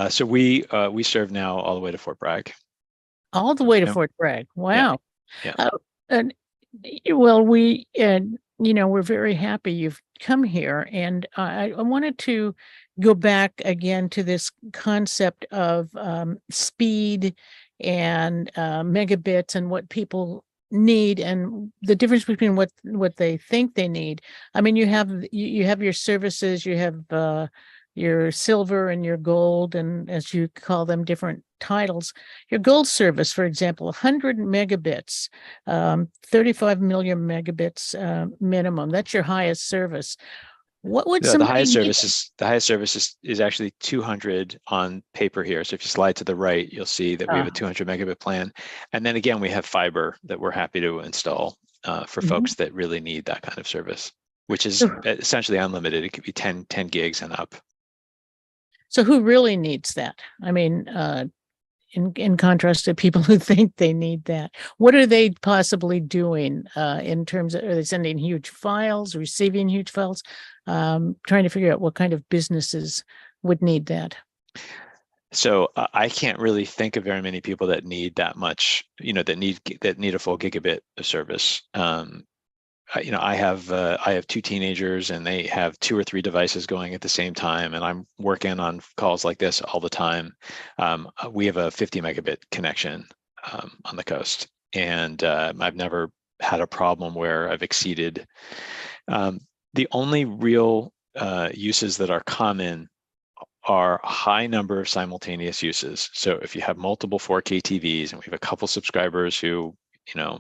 So we serve now all the way to Fort Bragg. All the way to Yep. Fort Bragg. Yeah. Wow. Yeah. And well, we're very happy you've come here, and I wanted to go back again to this concept of speed and megabits and what people need and the difference between what they think they need. I mean, you have your services, you have your silver and your gold, and as you call them, different titles. Your gold service, for example, 100 megabits, 35 million megabits minimum. That's your highest service. What would The somebody highest need? service is actually 200 on paper here. So if you slide to the right, you'll see that we have a 200 megabit plan. And then again, we have fiber that we're happy to install for folks that really need that kind of service, which is essentially unlimited. It could be 10 gigs and up. So who really needs that? I mean, in contrast to people who think they need that, what are they possibly doing in terms of, are they sending huge files, receiving huge files? Trying to figure out what kind of businesses would need that. So I can't really think of very many people that need that much, that need a full gigabit of service. I have two teenagers and they have 2 or 3 devices going at the same time, and I'm working on calls like this all the time. We have a 50 megabit connection on the coast, and I've never had a problem where I've exceeded. The only real uses that are common are a high number of simultaneous uses. So if you have multiple 4K TVs, and we have a couple subscribers who,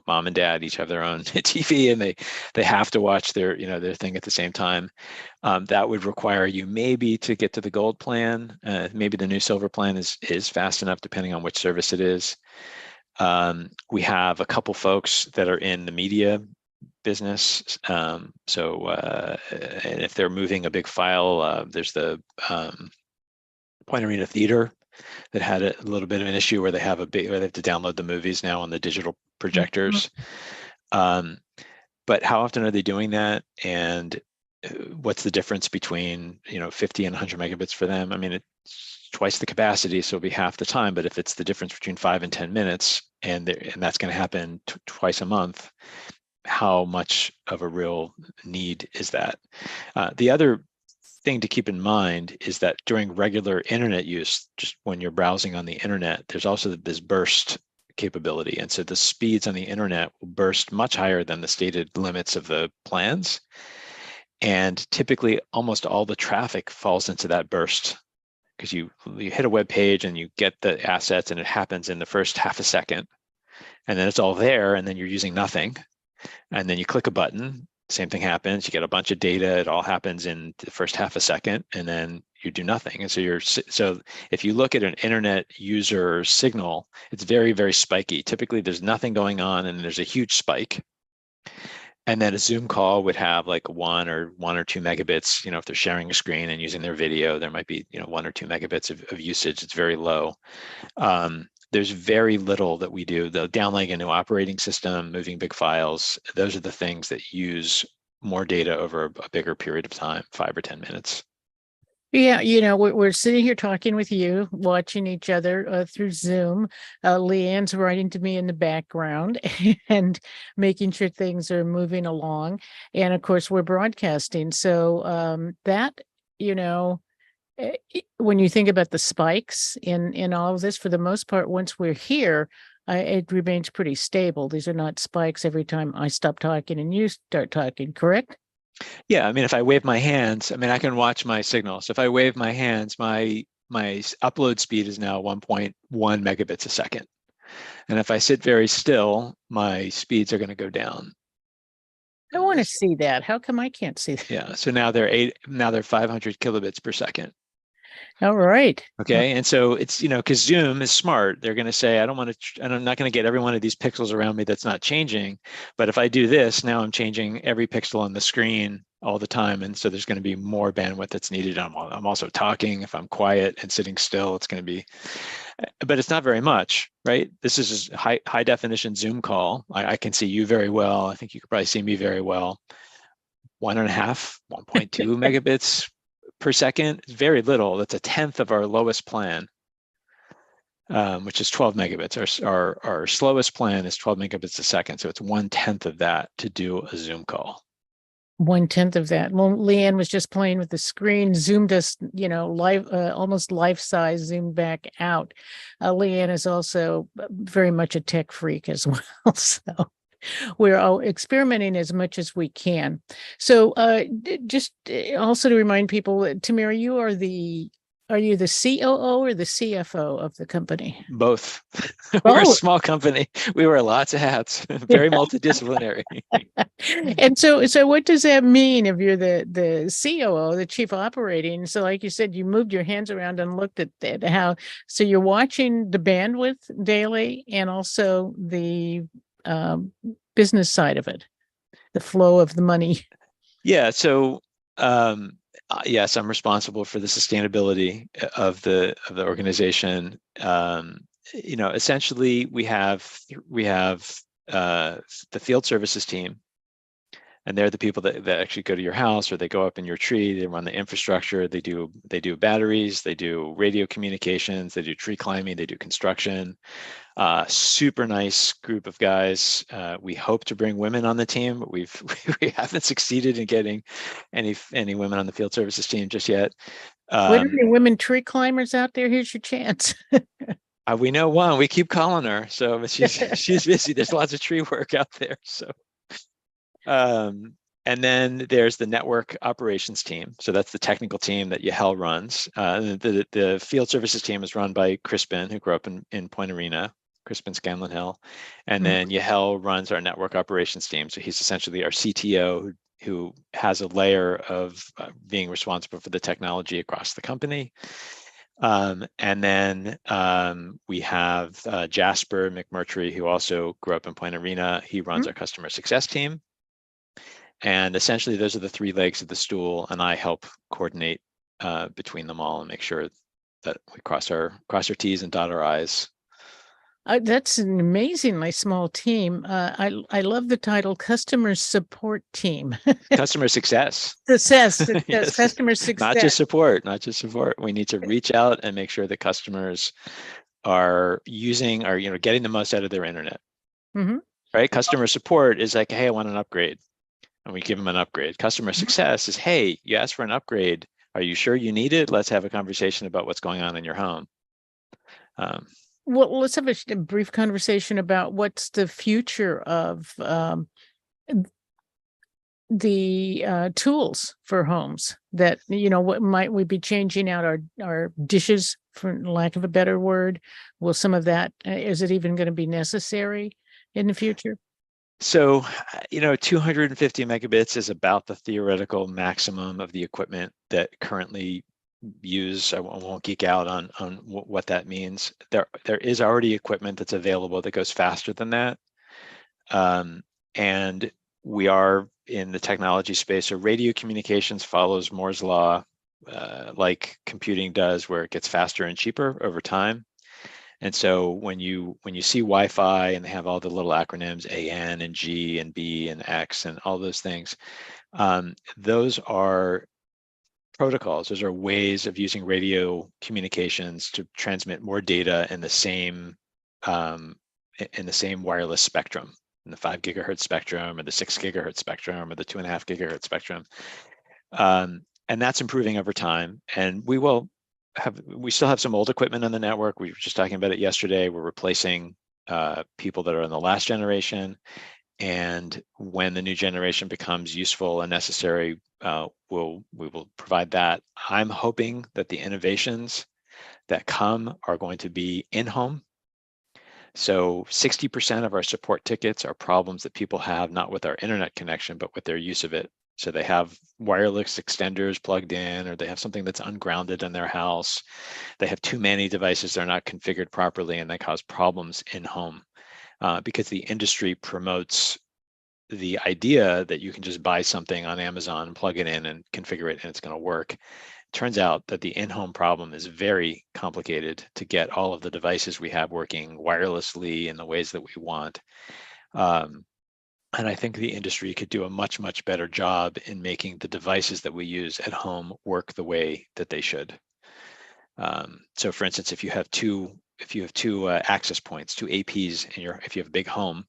mom and dad each have their own TV, and they have to watch their thing at the same time, that would require you maybe to get to the gold plan. Maybe the new silver plan is fast enough, depending on which service it is. We have a couple folks that are in the media business. And if they're moving a big file, there's the Point Arena Theater that had a little bit of an issue where they have to download the movies now on the digital projectors. But how often are they doing that? And what's the difference between 50 and 100 megabits for them? I mean, it's twice the capacity, so it'll be half the time. But if it's the difference between 5 and 10 minutes, and that's going to happen twice a month, how much of a real need is that? The other thing to keep in mind is that during regular internet use, just when you're browsing on the internet, there's also this burst capability. And so the speeds on the internet will burst much higher than the stated limits of the plans. And typically almost all the traffic falls into that burst, because you hit a web page and you get the assets, and it happens in the first half a second. And then it's all there, and then you're using nothing. And then you click a button, same thing happens. You get a bunch of data. It all happens in the first half a second, and then you do nothing. And so if you look at an internet user signal, it's very, very spiky. Typically, there's nothing going on, and there's a huge spike. And then a Zoom call would have like 1 or 2 megabits. If they're sharing a screen and using their video, there might be 1 or 2 megabits of usage. It's very low. There's very little that we do. The downloading a new operating system, moving big files, those are the things that use more data over a bigger period of time, 5 or 10 minutes. Yeah, we're sitting here talking with you, watching each other through Zoom. Leanne's writing to me in the background and making sure things are moving along. And of course, we're broadcasting. So when you think about the spikes in all of this, for the most part, once we're here, it remains pretty stable. These are not spikes every time I stop talking and you start talking, correct? Yeah, I mean, if I wave my hands, I can watch my signal. So if I wave my hands, my upload speed is now 1.1 megabits a second. And if I sit very still, my speeds are going to go down. I want to see that. How come I can't see that? Yeah, so now they're 500 kilobits per second. All right. Okay, and so it's because Zoom is smart. They're going to say, I'm not going to get every one of these pixels around me that's not changing. But if I do this, now I'm changing every pixel on the screen all the time. And so there's going to be more bandwidth that's needed. I'm also talking. If I'm quiet and sitting still, it's going to be, but it's not very much, right? This is just high definition Zoom call. I can see you very well. I think you could probably see me very well. 1.2 megabits per second, very little. That's a tenth of our lowest plan, which is 12 megabits. Our slowest plan is 12 megabits a second. So it's 1/10 of that to do a Zoom call. 1/10 of that. Well, Leanne was just playing with the screen, zoomed us, live, almost life size, zoomed back out. Leanne is also very much a tech freak as well. So we're all experimenting as much as we can. So just also to remind people, Tamir, are you the COO or the CFO of the company? Both. We're a Both. small company. We wear lots of hats, very multidisciplinary. And so what does that mean if you're the COO, the chief operating? So like you said, you moved your hands around and looked at how, so you're watching the bandwidth daily and also the business side of it, the flow of the money. Yeah. So yes, I'm responsible for the sustainability of the organization. Essentially, we have the field services team, and they're the people that actually go to your house, or they go up in your tree. They run the infrastructure. They do batteries. They do radio communications. They do tree climbing. They do construction. Super nice group of guys. We hope to bring women on the team, but we haven't succeeded in getting any women on the field services team just yet. What are the women tree climbers out there? Here's your chance. We know one. We keep calling her, so she's busy. There's lots of tree work out there. So, and then there's the network operations team. So that's the technical team that Yahel runs. The field services team is run by Crispin, who grew up in Point Arena, Crispin Scanlon Hill. And then Yahel runs our network operations team. So he's essentially our CTO who has a layer of being responsible for the technology across the company. And then we have Jasper McMurtry, who also grew up in Point Arena. He runs our customer success team. And essentially, those are the three legs of the stool, and I help coordinate between them all and make sure that we cross our T's and dot our I's. That's an amazingly small team. I love the title, customer support team. Customer success. Success, Yes. customer success. Not just support. We need to reach out and make sure the customers are using, or getting the most out of their internet. Right? Customer support is like, hey, I want an upgrade. And we give them an upgrade. Customer success is, hey, you asked for an upgrade. Are you sure you need it? Let's have a conversation about what's going on in your home. Well, let's have a brief conversation about what's the future of the tools for homes that, what might we be changing out our dishes, for lack of a better word? Will some of that, is it even going to be necessary in the future? So, 250 megabits is about the theoretical maximum of the equipment that currently use. I won't geek out on what that means. There is already equipment that's available that goes faster than that. And we are in the technology space. So radio communications follows Moore's law, like computing does, where it gets faster and cheaper over time. And so when you see Wi-Fi and they have all the little acronyms, AN and G and B and X and all those things, those are protocols. Those are ways of using radio communications to transmit more data in the same wireless spectrum, in the 5 gigahertz spectrum or the 6 gigahertz spectrum or the 2.5 gigahertz spectrum. And that's improving over time. And we still have some old equipment on the network. We were just talking about it yesterday. We're replacing people that are in the last generation. And when the new generation becomes useful and necessary, we will provide that. I'm hoping that the innovations that come are going to be in-home. So 60% of our support tickets are problems that people have, not with our internet connection, but with their use of it. So they have wireless extenders plugged in, or they have something that's ungrounded in their house. They have too many devices that are not configured properly, and they cause problems in home because the industry promotes the idea that you can just buy something on Amazon and plug it in and configure it and it's going to work. Turns out that the in-home problem is very complicated to get all of the devices we have working wirelessly in the ways that we want. And I think the industry could do a much, much better job in making the devices that we use at home work the way that they should. So for instance, if you have two access points, two APs if you have a big home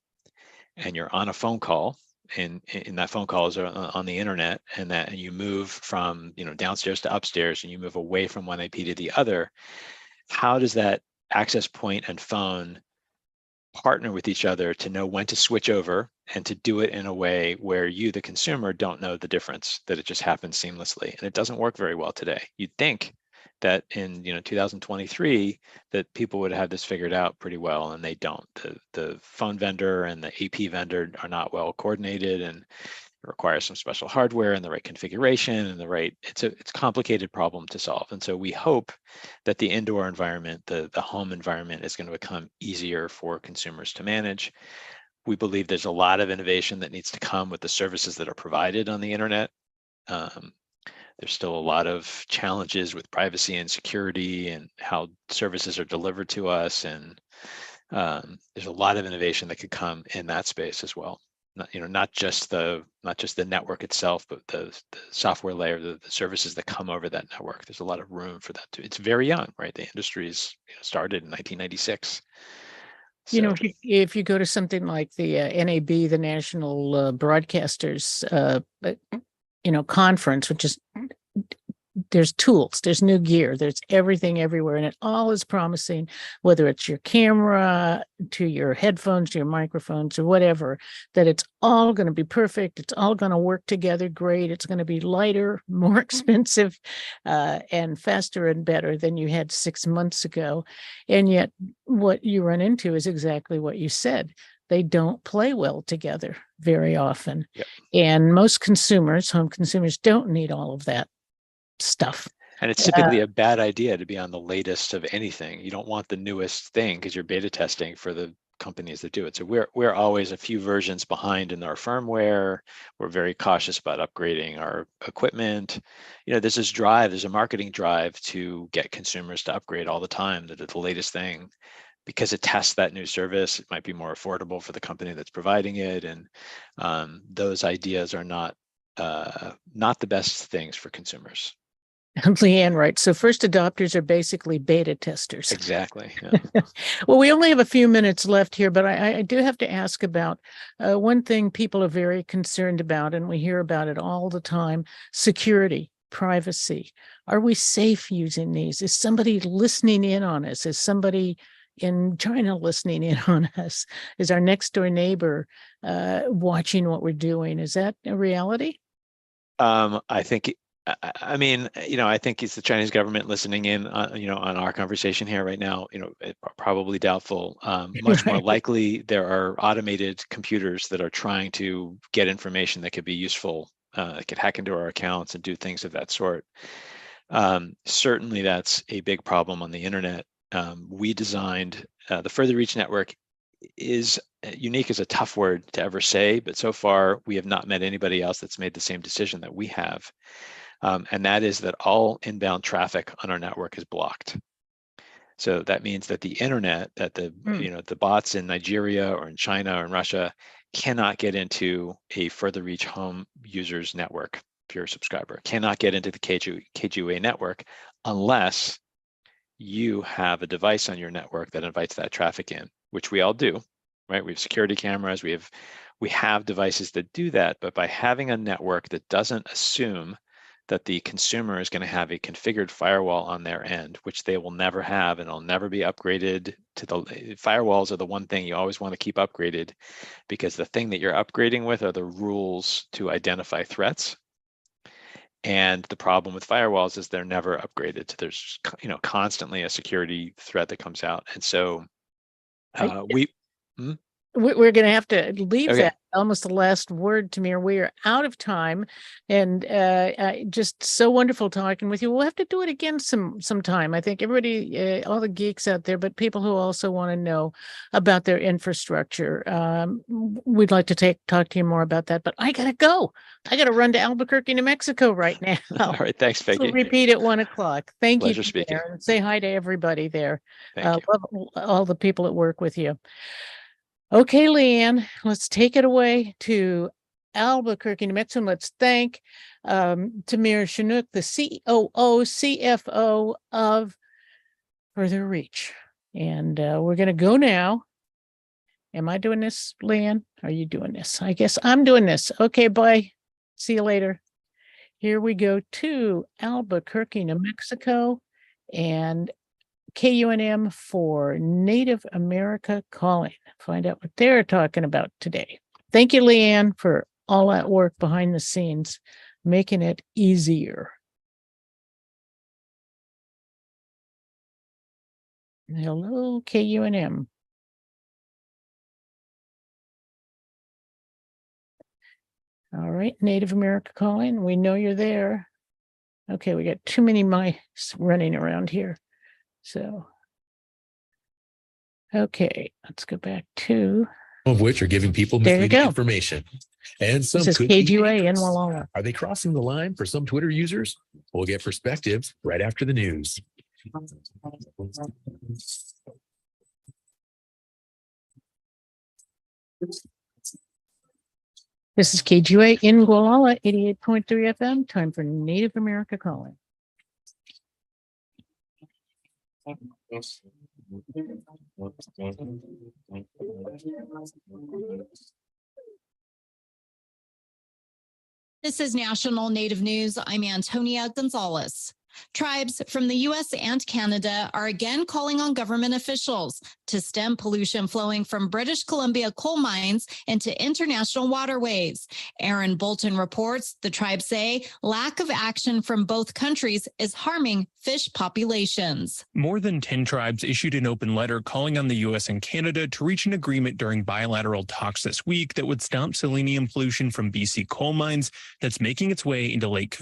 and you're on a phone call, and that phone call is on the internet, and you move from downstairs to upstairs and you move away from one IP to the other, how does that access point and phone partner with each other to know when to switch over and to do it in a way where you, the consumer, don't know the difference, that it just happens seamlessly? And it doesn't work very well today. You'd think that in 2023 that people would have this figured out pretty well, and they don't. The phone vendor and the AP vendor are not well coordinated, and it requires some special hardware and the right configuration and it's a complicated problem to solve. And so we hope that the indoor environment, the home environment, is going to become easier for consumers to manage. We believe there's a lot of innovation that needs to come with the services that are provided on the internet. There's still a lot of challenges with privacy and security and how services are delivered to us. And there's a lot of innovation that could come in that space as well. Not just the network itself, but the software layer, the services that come over that network. There's a lot of room for that too. It's very young, right? The industry's started in 1996. So, if you go to something like the NAB, the National Broadcasters, conference, which is, there's tools, there's new gear, there's everything everywhere, and it all is promising, whether it's your camera to your headphones, to your microphones or whatever, that it's all going to be perfect. It's all going to work together great. It's going to be lighter, more expensive, and faster and better than you had 6 months ago. And yet what you run into is exactly what you said. They don't play well together very often. Yep. And most home consumers don't need all of that stuff. And it's typically a bad idea to be on the latest of anything. You don't want the newest thing because you're beta testing for the companies that do it. So we're always a few versions behind in our firmware. We're very cautious about upgrading our equipment. There's this drive, there's a marketing drive to get consumers to upgrade all the time to the latest thing, because it tests that new service. It might be more affordable for the company that's providing it. And those ideas are not the best things for consumers. Leanne writes, so first adopters are basically beta testers. Exactly. Yeah. Well, we only have a few minutes left here, but I do have to ask about one thing people are very concerned about, and we hear about it all the time: security, privacy. Are we safe using these? Is somebody listening in on us? Is somebody in China listening in on us? Is our next door neighbor watching what we're doing? Is that a reality? I think it's the Chinese government listening in on our conversation here right now. Probably doubtful. Much more likely, there are automated computers that are trying to get information that could be useful, that could hack into our accounts and do things of that sort. Certainly, that's a big problem on the internet. We designed the Further Reach network. Is unique is a tough word to ever say, but so far we have not met anybody else that's made the same decision that we have. And that is that all inbound traffic on our network is blocked. So that means that the internet, that the bots in Nigeria or in China or in Russia cannot get into a Further Reach home users network. Pure subscriber cannot get into the KGUA network unless you have a device on your network that invites that traffic in, which we all do, right? We have security cameras, we have devices that do that, but by having a network that doesn't assume that the consumer is going to have a configured firewall on their end, which they will never have, and it'll never be upgraded to the firewalls are the one thing you always want to keep upgraded, because the thing that you're upgrading with are the rules to identify threats. And the problem with firewalls is they're never upgraded. There's constantly a security threat that comes out. And so we're going to have to leave Okay. that almost the last word, Tamir. We are out of time, and just so wonderful talking with you. We'll have to do it again sometime. I think everybody, all the geeks out there, but people who also want to know about their infrastructure, we'd like to talk to you more about that. But I gotta go. I gotta run to Albuquerque, New Mexico right now. All right. Thanks, So Peggy. repeat at 1:00. Thank you, Pleasure speaking. Tamir, and say hi to everybody there. Thank you. Love all the people that work with you. Okay, Leanne, let's take it away to Albuquerque, New Mexico. And let's thank Tamir Scheinok, the COO, CFO of Further Reach. And we're going to go now. Am I doing this, Leanne? Are you doing this? I guess I'm doing this. Okay, bye. See you later. Here we go to Albuquerque, New Mexico, and KUNM for Native America Calling. Find out what they're talking about today. Thank you, Leanne, for all that work behind the scenes, making it easier. Hello, KUNM. All right, Native America Calling. We know you're there. Okay, we got too many mice running around here. So, okay, let's go back to. Of which are giving people There you misleading go. information. And some This is could be KGUA in dangerous. Walla. Are they crossing the line for some Twitter users? We'll get perspectives right after the news. This is KGUA in Gualala, 88.3 FM. Time for Native America Calling. This is National Native News. I'm Antonia Gonzalez. Tribes from the U.S. and Canada are again calling on government officials to stem pollution flowing from British Columbia coal mines into international waterways. Aaron Bolton reports the tribes say lack of action from both countries is harming fish populations. More than 10 tribes issued an open letter calling on the U.S. and Canada to reach an agreement during bilateral talks this week that would stop selenium pollution from BC coal mines that's making its way into Lake